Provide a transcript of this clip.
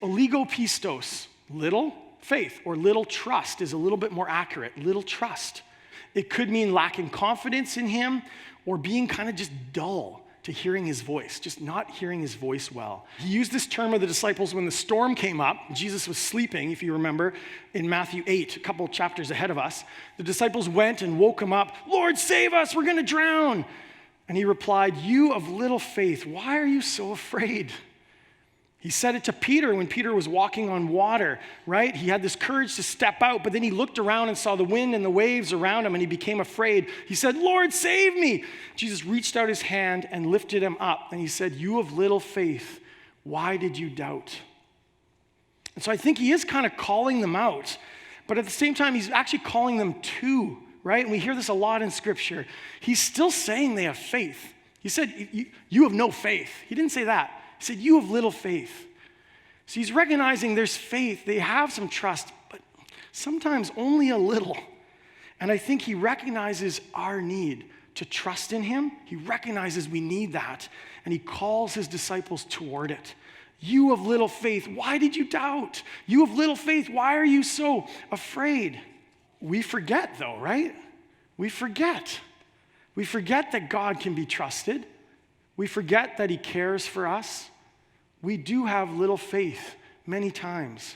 Oligopistos, little faith, or little trust is a little bit more accurate, little trust. It could mean lacking confidence in him or being kind of just dull to hearing his voice, just not hearing his voice well. He used this term of the disciples when the storm came up. Jesus was sleeping, if you remember, in Matthew 8, a couple chapters ahead of us. The disciples went and woke him up. Lord, save us, we're going to drown. And he replied, you of little faith, why are you so afraid? He said it to Peter when Peter was walking on water, right? He had this courage to step out, but then he looked around and saw the wind and the waves around him, and he became afraid. He said, Lord, save me. Jesus reached out his hand and lifted him up, and he said, you of little faith, why did you doubt? And so I think he is kind of calling them out, but at the same time, he's actually calling them to, right? And we hear this a lot in Scripture. He's still saying they have faith. He said, you have no faith. He didn't say that. He said, you have little faith. So he's recognizing there's faith. They have some trust, but sometimes only a little. And I think he recognizes our need to trust in him. He recognizes we need that, and he calls his disciples toward it. You of little faith, why did you doubt? You of little faith, why are you so afraid? We forget though, right? We forget. We forget that God can be trusted. We forget that he cares for us. We do have little faith many times.